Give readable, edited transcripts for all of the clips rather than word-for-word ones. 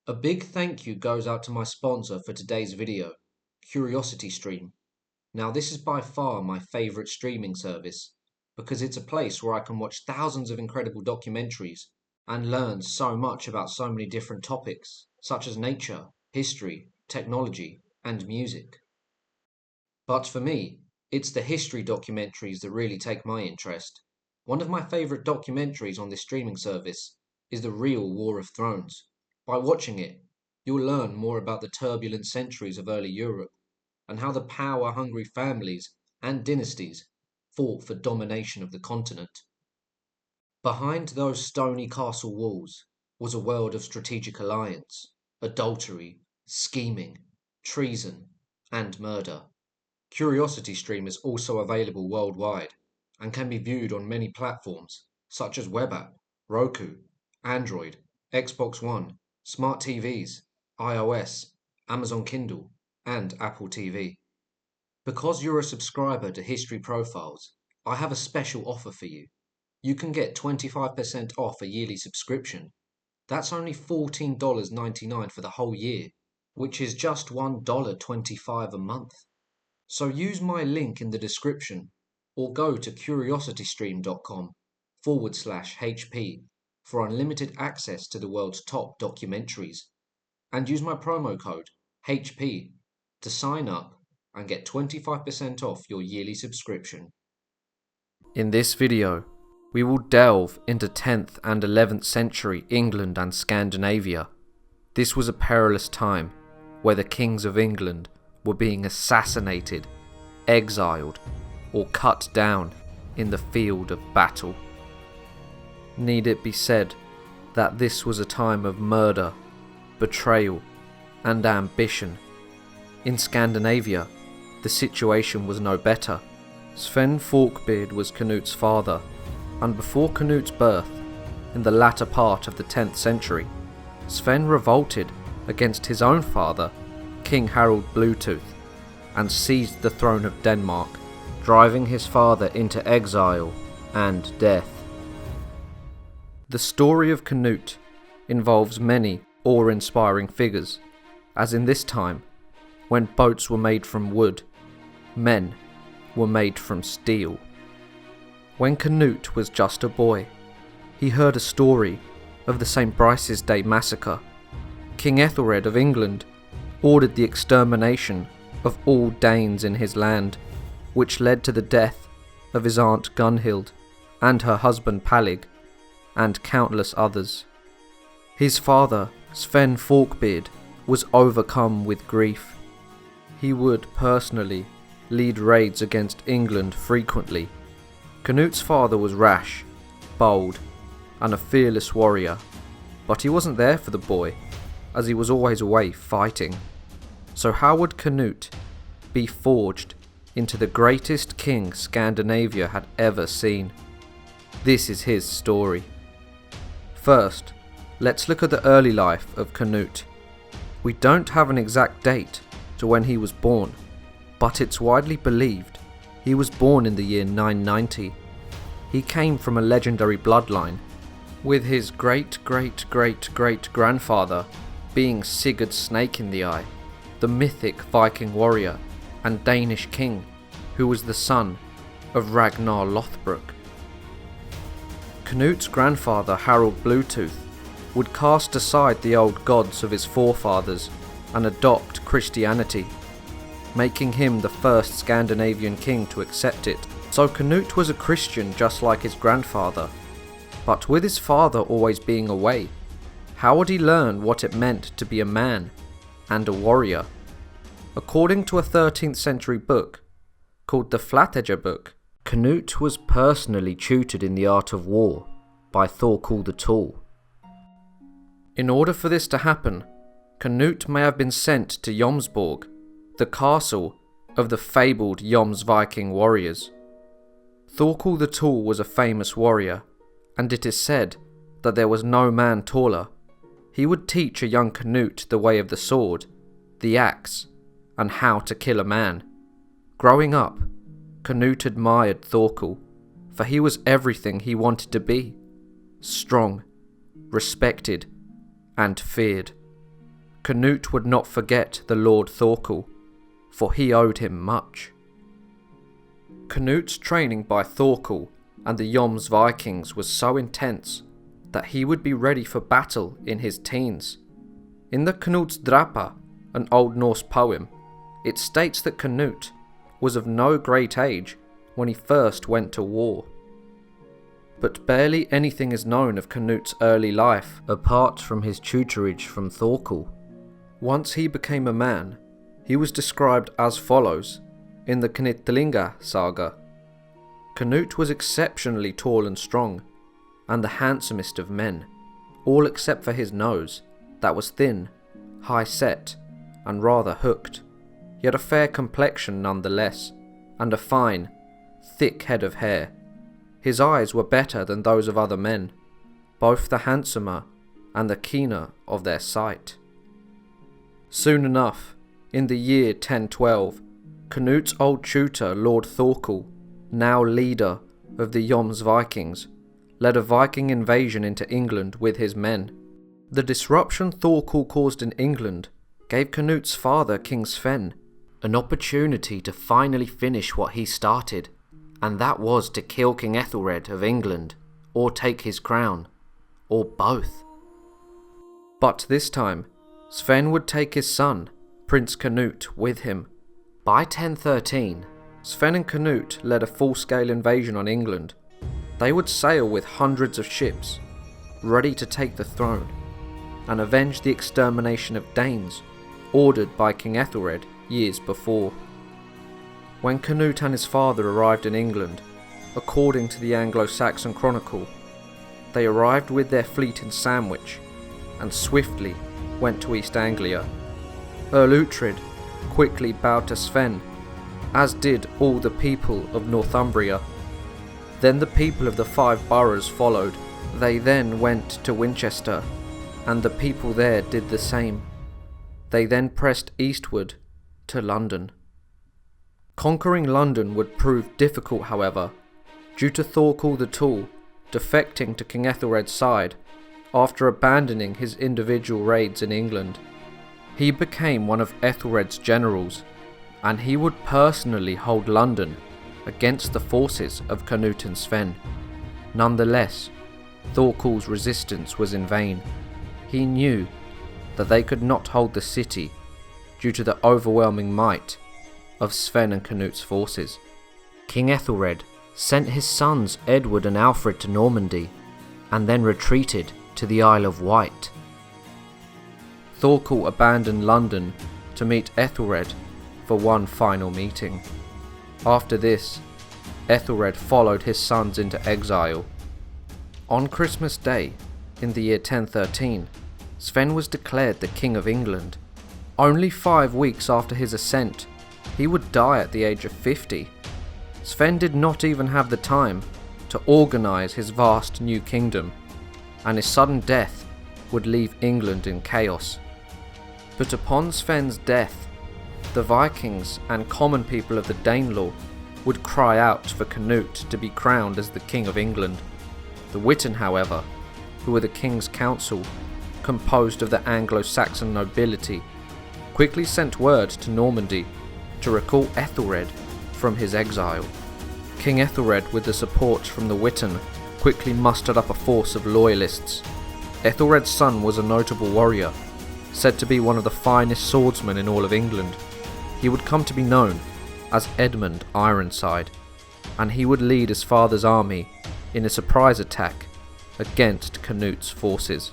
A big thank you goes out to my sponsor for today's video, CuriosityStream. Now this is by far my favourite streaming service because it's a place where I can watch thousands of incredible documentaries and learn so much about so many different topics such as nature, history, technology and music. But for me, it's the history documentaries that really take my interest. One of my favourite documentaries on this streaming service is The Real War of Thrones. By watching it, you'll learn more about the turbulent centuries of early Europe and how the power-hungry families and dynasties fought for domination of the continent. Behind those stony castle walls was a world of strategic alliance, adultery, scheming, treason, and murder. CuriosityStream is also available worldwide and can be viewed on many platforms such as web app, Roku, Android, Xbox One, smart TVs, iOS, Amazon Kindle, and Apple TV. Because you're a subscriber to History Profiles, I have a special offer for you. You can get 25% off a yearly subscription. That's only $14.99 for the whole year, which is just $1.25 a month. So use my link in the description or go to curiositystream.com/HP for unlimited access to the world's top documentaries, and use my promo code HP to sign up and get 25% off your yearly subscription. In this video, we will delve into 10th and 11th century England and Scandinavia. This was a perilous time where the kings of England were being assassinated, exiled, or cut down in the field of battle. Need it be said that this was a time of murder, betrayal, and ambition. In Scandinavia, the situation was no better. Sven Forkbeard was Canut's father, and before Canut's birth, in the latter part of the 10th century, Sven revolted against his own father, King Harald Bluetooth, and seized the throne of Denmark, driving his father into exile and death. The story of Canute involves many awe-inspiring figures, as in this time, when boats were made from wood, men were made from steel. When Canute was just a boy, he heard a story of the St.Brice's Day massacre. King Aethelred of England ordered the extermination of all Danes in his land, which led to the death of his Aunt Gunhilde and her husband Pallig, and countless others. His father, Sven Forkbeard, was overcome with grief. He would personally lead raids against England frequently. Canute's father was rash, bold, and a fearless warrior, but he wasn't there for the boy, as he was always away fighting. So how would Canute be forged into the greatest king Scandinavia had ever seen? This is his story. First, let's look at the early life of Canute. We don't have an exact date to when he was born, but it's widely believed he was born in the year 990. He came from a legendary bloodline, with his great-great-great-great-grandfather being Sigurd Snake in the Eye, the mythic Viking warrior and Danish king who was the son of Ragnar Lothbrok. Canute's grandfather Harald Bluetooth would cast aside the old gods of his forefathers and adopt Christianity, making him the first Scandinavian king to accept it. So Canute was a Christian just like his grandfather, but with his father always being away, how would he learn what it meant to be a man and a warrior? According to a 13th century book called the Flateyjarbok, Canute was personally tutored in the art of war by Thorkel the Tall. In order for this to happen, Canute may have been sent to Jomsborg, the castle of the fabled Joms Viking warriors. Thorkel the Tall was a famous warrior, and it is said that there was no man taller. He would teach a young Canute the way of the sword, the axe, and how to kill a man. Growing up, Canute admired Thorkel, for he was everything he wanted to be: strong, respected, and feared. Canute would not forget the Lord Thorkel, for he owed him much. Canute's training by Thorkel and the Joms Vikings was so intense that he would be ready for battle in his teens. In the Knutsdrapa, an Old Norse poem, it states that Canute was of no great age when he first went to war. But barely anything is known of Canute's early life apart from his tutorage from Thorkel. Once he became a man, he was described as follows in the Knytlinga saga. Canute was exceptionally tall and strong, and the handsomest of men, all except for his nose, that was thin, high-set, and rather hooked. He had a fair complexion nonetheless, and a fine, thick head of hair. His eyes were better than those of other men, both the handsomer and the keener of their sight. Soon enough, in the year 1012, Canute's old tutor Lord Thorkel, now leader of the Joms Vikings, led a Viking invasion into England with his men. The disruption Thorkel caused in England gave Canute's father, King Sven, an opportunity to finally finish what he started, and that was to kill King Aethelred of England, or take his crown, or both. But this time, Sven would take his son, Prince Canute, with him. By 1013, Sven and Canute led a full-scale invasion on England. They would sail with hundreds of ships, ready to take the throne, and avenge the extermination of Danes, ordered by King Aethelred years before. When Canute and his father arrived in England, according to the Anglo-Saxon Chronicle, they arrived with their fleet in Sandwich, and swiftly went to East Anglia. Earl Uhtred quickly bowed to Sven, as did all the people of Northumbria. Then the people of the 5 boroughs followed. They then went to Winchester, and the people there did the same. They then pressed eastward to London. Conquering London would prove difficult, however, due to Thorkel the Tall defecting to King Aethelred's side after abandoning his individual raids in England. He became one of Aethelred's generals, and he would personally hold London against the forces of Canute and Sven. Nonetheless, Thorkel's resistance was in vain. He knew that they could not hold the city due to the overwhelming might of Sven and Canute's forces. King Aethelred sent his sons Edward and Alfred to Normandy, and then retreated to the Isle of Wight. Thorkel abandoned London to meet Aethelred for one final meeting. After this, Aethelred followed his sons into exile. On Christmas Day, in the year 1013, Sven was declared the King of England. Only 5 weeks after his ascent, he would die at the age of 50. Sven did not even have the time to organise his vast new kingdom, and his sudden death would leave England in chaos. But upon Sven's death, the Vikings and common people of the Danelaw would cry out for Canute to be crowned as the King of England. The Witan, however, who were the King's council, composed of the Anglo-Saxon nobility, quickly sent word to Normandy to recall Aethelred from his exile. King Aethelred, with the support from the Witan, quickly mustered up a force of loyalists. Aethelred's son was a notable warrior, said to be one of the finest swordsmen in all of England. He would come to be known as Edmund Ironside, and he would lead his father's army in a surprise attack against Canute's forces.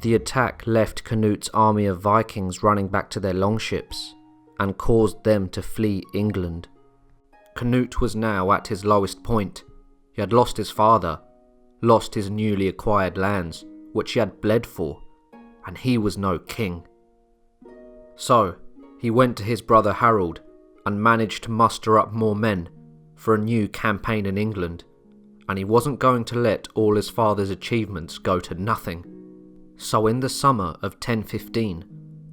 The attack left Canute's army of Vikings running back to their longships and caused them to flee England. Canute was now at his lowest point. He had lost his father, lost his newly acquired lands, which he had bled for, and he was no king. So, he went to his brother Harold and managed to muster up more men for a new campaign in England, and he wasn't going to let all his father's achievements go to nothing. So in the summer of 1015,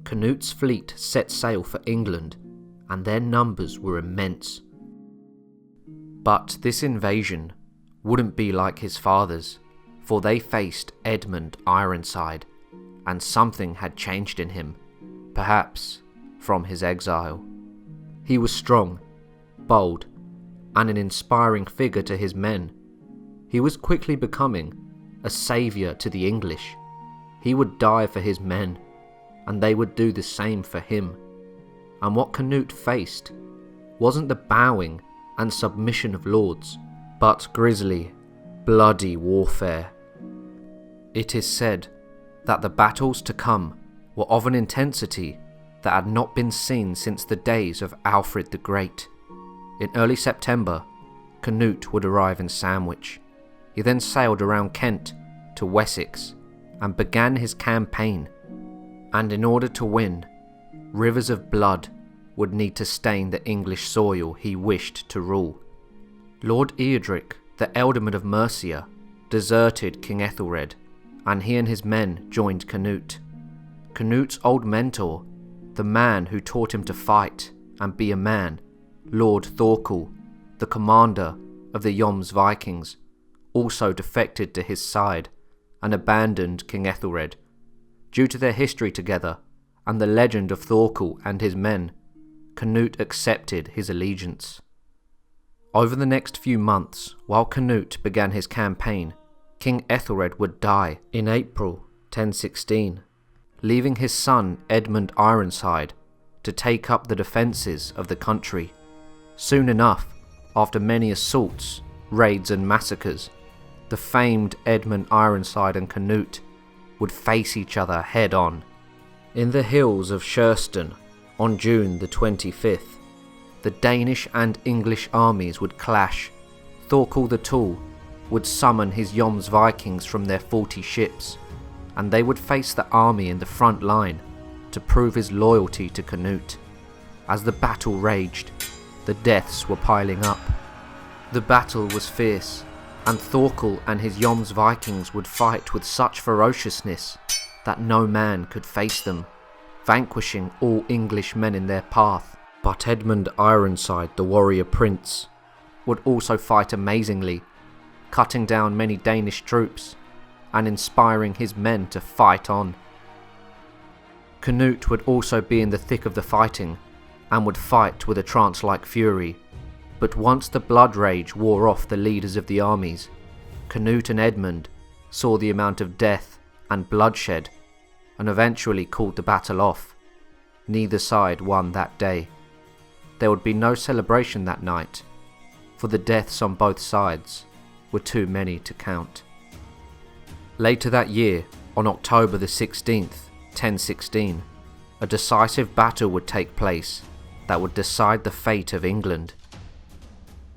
Canute's fleet set sail for England, and their numbers were immense. But this invasion wouldn't be like his father's, for they faced Edmund Ironside, and something had changed in him perhaps from his exile. He was strong, bold, and an inspiring figure to his men. He was quickly becoming a saviour to the English. He would die for his men, and they would do the same for him. And what Canute faced wasn't the bowing and submission of lords, but grisly, bloody warfare. It is said that the battles to come were of an intensity that had not been seen since the days of Alfred the Great. In early September, Canute would arrive in Sandwich. He then sailed around Kent to Wessex and began his campaign. And in order to win, rivers of blood would need to stain the English soil he wished to rule. Lord Eadric, the Ealdorman of Mercia, deserted King Aethelred, and he and his men joined Canute. Canute's old mentor, the man who taught him to fight and be a man, Lord Thorkel, the commander of the Vikings, also defected to his side and abandoned King Aethelred. Due to their history together and the legend of Thorkel and his men, Canute accepted his allegiance. Over the next few months, while Canute began his campaign, King Aethelred would die in April 1016, leaving his son Edmund Ironside to take up the defences of the country. Soon enough, after many assaults, raids and massacres, the famed Edmund Ironside and Canute would face each other head-on. In the hills of Schurston, on June the 25th, the Danish and English armies would clash. Thorkel the Tall would summon his Vikings from their 40 ships, and they would face the army in the front line to prove his loyalty to Canute. As the battle raged, the deaths were piling up. The battle was fierce, and Thorkel and his Vikings would fight with such ferociousness that no man could face them, vanquishing all English men in their path. But Edmund Ironside, the warrior prince, would also fight amazingly, cutting down many Danish troops and inspiring his men to fight on. Canute would also be in the thick of the fighting and would fight with a trance-like fury, but once the blood rage wore off the leaders of the armies, Canute and Edmund saw the amount of death and bloodshed and eventually called the battle off. Neither side won that day. There would be no celebration that night, for the deaths on both sides were too many to count. Later that year, on October the 16th, 1016, a decisive battle would take place that would decide the fate of England.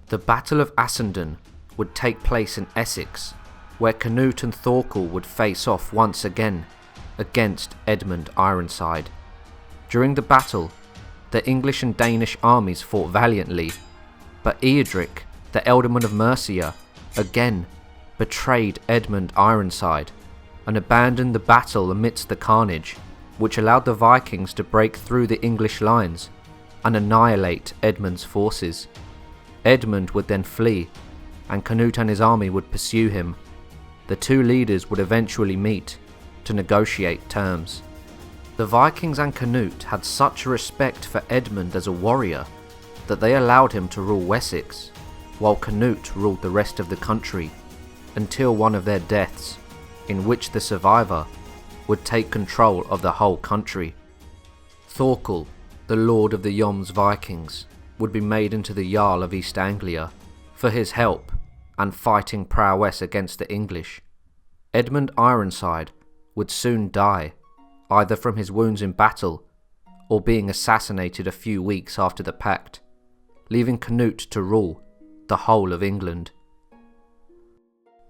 The Battle of Assendon would take place in Essex, where Canute and Thorkel would face off once again against Edmund Ironside. During the battle, the English and Danish armies fought valiantly, but Eadric, the Ealdorman of Mercia, again betrayed Edmund Ironside and abandoned the battle amidst the carnage, which allowed the Vikings to break through the English lines and annihilate Edmund's forces. Edmund would then flee, and Canute and his army would pursue him. The two leaders would eventually meet to negotiate terms. The Vikings and Canute had such a respect for Edmund as a warrior that they allowed him to rule Wessex, while Canute ruled the rest of the country, until one of their deaths, in which the survivor would take control of the whole country. Thorkel, the lord of the Vikings, would be made into the Jarl of East Anglia for his help and fighting prowess against the English. Edmund Ironside would soon die, either from his wounds in battle or being assassinated a few weeks after the pact, leaving Canute to rule the whole of England.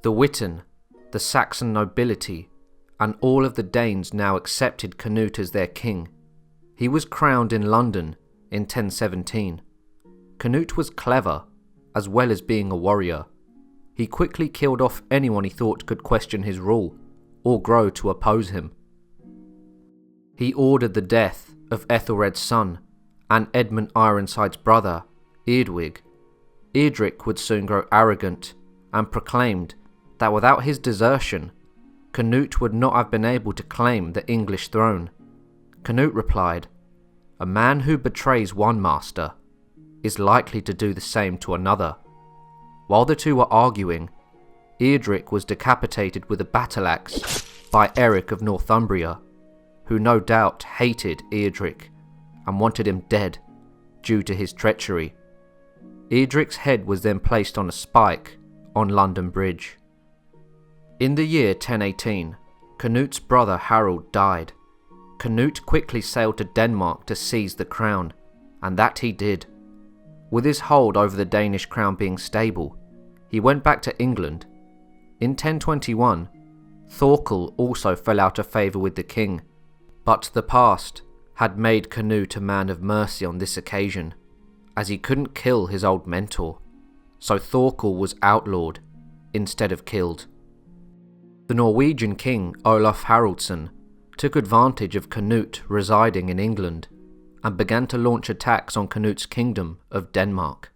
The Witan, the Saxon nobility, and all of the Danes now accepted Canute as their king. He was crowned in London in 1017. Canute was clever, as well as being a warrior. He quickly killed off anyone he thought could question his rule or grow to oppose him. He ordered the death of Aethelred's son and Edmund Ironside's brother, Eadwig. Eadric would soon grow arrogant and proclaimed that without his desertion, Canute would not have been able to claim the English throne. Canute replied, "A man who betrays one master is likely to do the same to another." While the two were arguing, Eadric was decapitated with a battle axe by Eric of Northumbria, who no doubt hated Eadric and wanted him dead due to his treachery. Eadric's head was then placed on a spike on London Bridge. In the year 1018, Canute's brother Harold died. Canute quickly sailed to Denmark to seize the crown, and that he did. With his hold over the Danish crown being stable, he went back to England. In 1021, Thorkel also fell out of favour with the king, but the past had made Canute a man of mercy on this occasion, as he couldn't kill his old mentor, so Thorkel was outlawed instead of killed. The Norwegian king Olaf Haraldsson took advantage of Canute residing in England and began to launch attacks on Canute's kingdom of Denmark.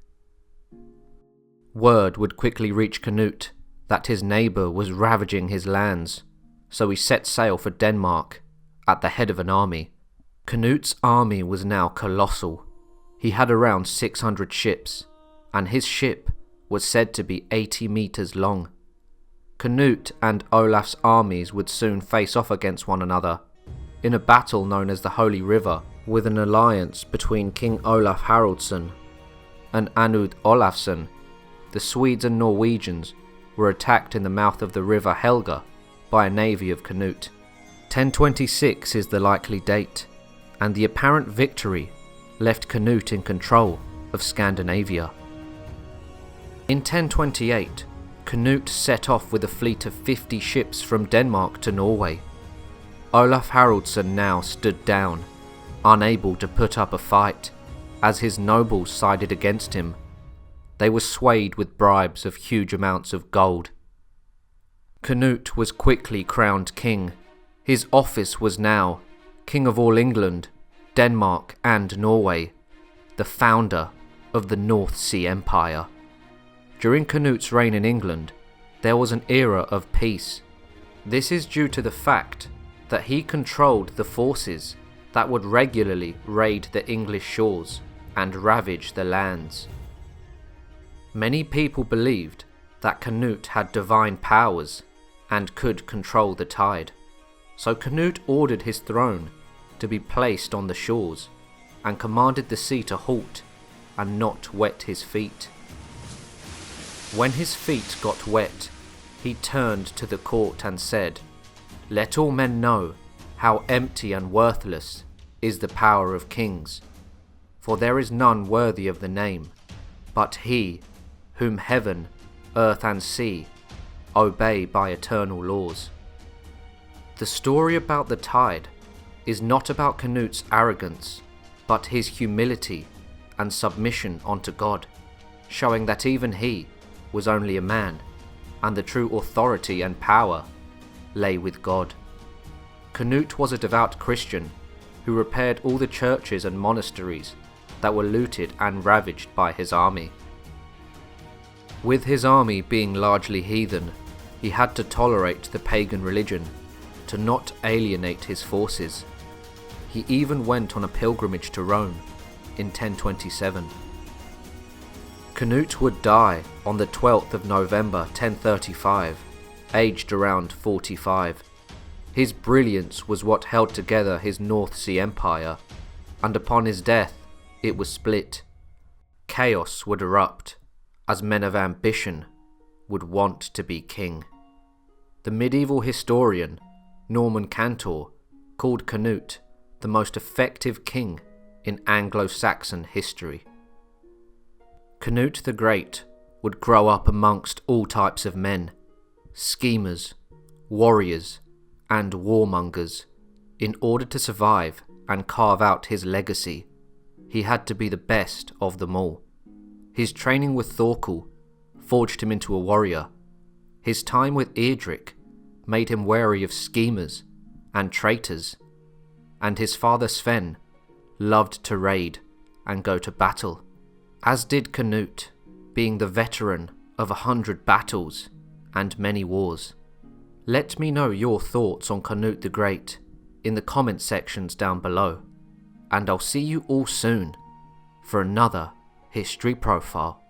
Word would quickly reach Canute that his neighbour was ravaging his lands, so he set sail for Denmark at the head of an army. Canute's army was now colossal. He had around 600 ships, and his ship was said to be 80 meters long. Canute and Olaf's armies would soon face off against one another in a battle known as the Holy River, with an alliance between King Olaf Haraldsson and Anud Olafsson. The Swedes and Norwegians were attacked in the mouth of the river Helga by a navy of Canute. 1026 is the likely date, and the apparent victory left Canute in control of Scandinavia. In 1028, Canute set off with a fleet of 50 ships from Denmark to Norway. Olaf Haraldsson now stood down, unable to put up a fight, as his nobles sided against him. They were swayed with bribes of huge amounts of gold. Canute was quickly crowned king. His office was now King of all England, Denmark and Norway, the founder of the North Sea Empire. During Canute's reign in England, there was an era of peace. This is due to the fact that he controlled the forces that would regularly raid the English shores and ravage the lands. Many people believed that Canute had divine powers and could control the tide, so Canute ordered his throne to be placed on the shores and commanded the sea to halt and not wet his feet. When his feet got wet, he turned to the court and said, "Let all men know how empty and worthless is the power of kings, for there is none worthy of the name, but he whom heaven, earth and sea obey by eternal laws." The story about the tide is not about Canute's arrogance, but his humility and submission unto God, showing that even he was only a man, and the true authority and power lay with God. Canute was a devout Christian who repaired all the churches and monasteries that were looted and ravaged by his army. With his army being largely heathen, he had to tolerate the pagan religion to not alienate his forces. He even went on a pilgrimage to Rome in 1027. Canute would die on the 12th of November 1035, aged around 45. His brilliance was what held together his North Sea Empire, and upon his death it was split. Chaos would erupt, as men of ambition would want to be king. The medieval historian Norman Cantor called Canute the most effective king in Anglo-Saxon history. Canute the Great would grow up amongst all types of men, schemers, warriors, and warmongers. In order to survive and carve out his legacy, he had to be the best of them all. His training with Thorkel forged him into a warrior. His time with Eadric made him wary of schemers and traitors, and his father Sven loved to raid and go to battle, as did Canute, being the veteran of 100 battles and many wars. Let me know your thoughts on Canute the Great in the comment sections down below. And I'll see you all soon for another History Profile.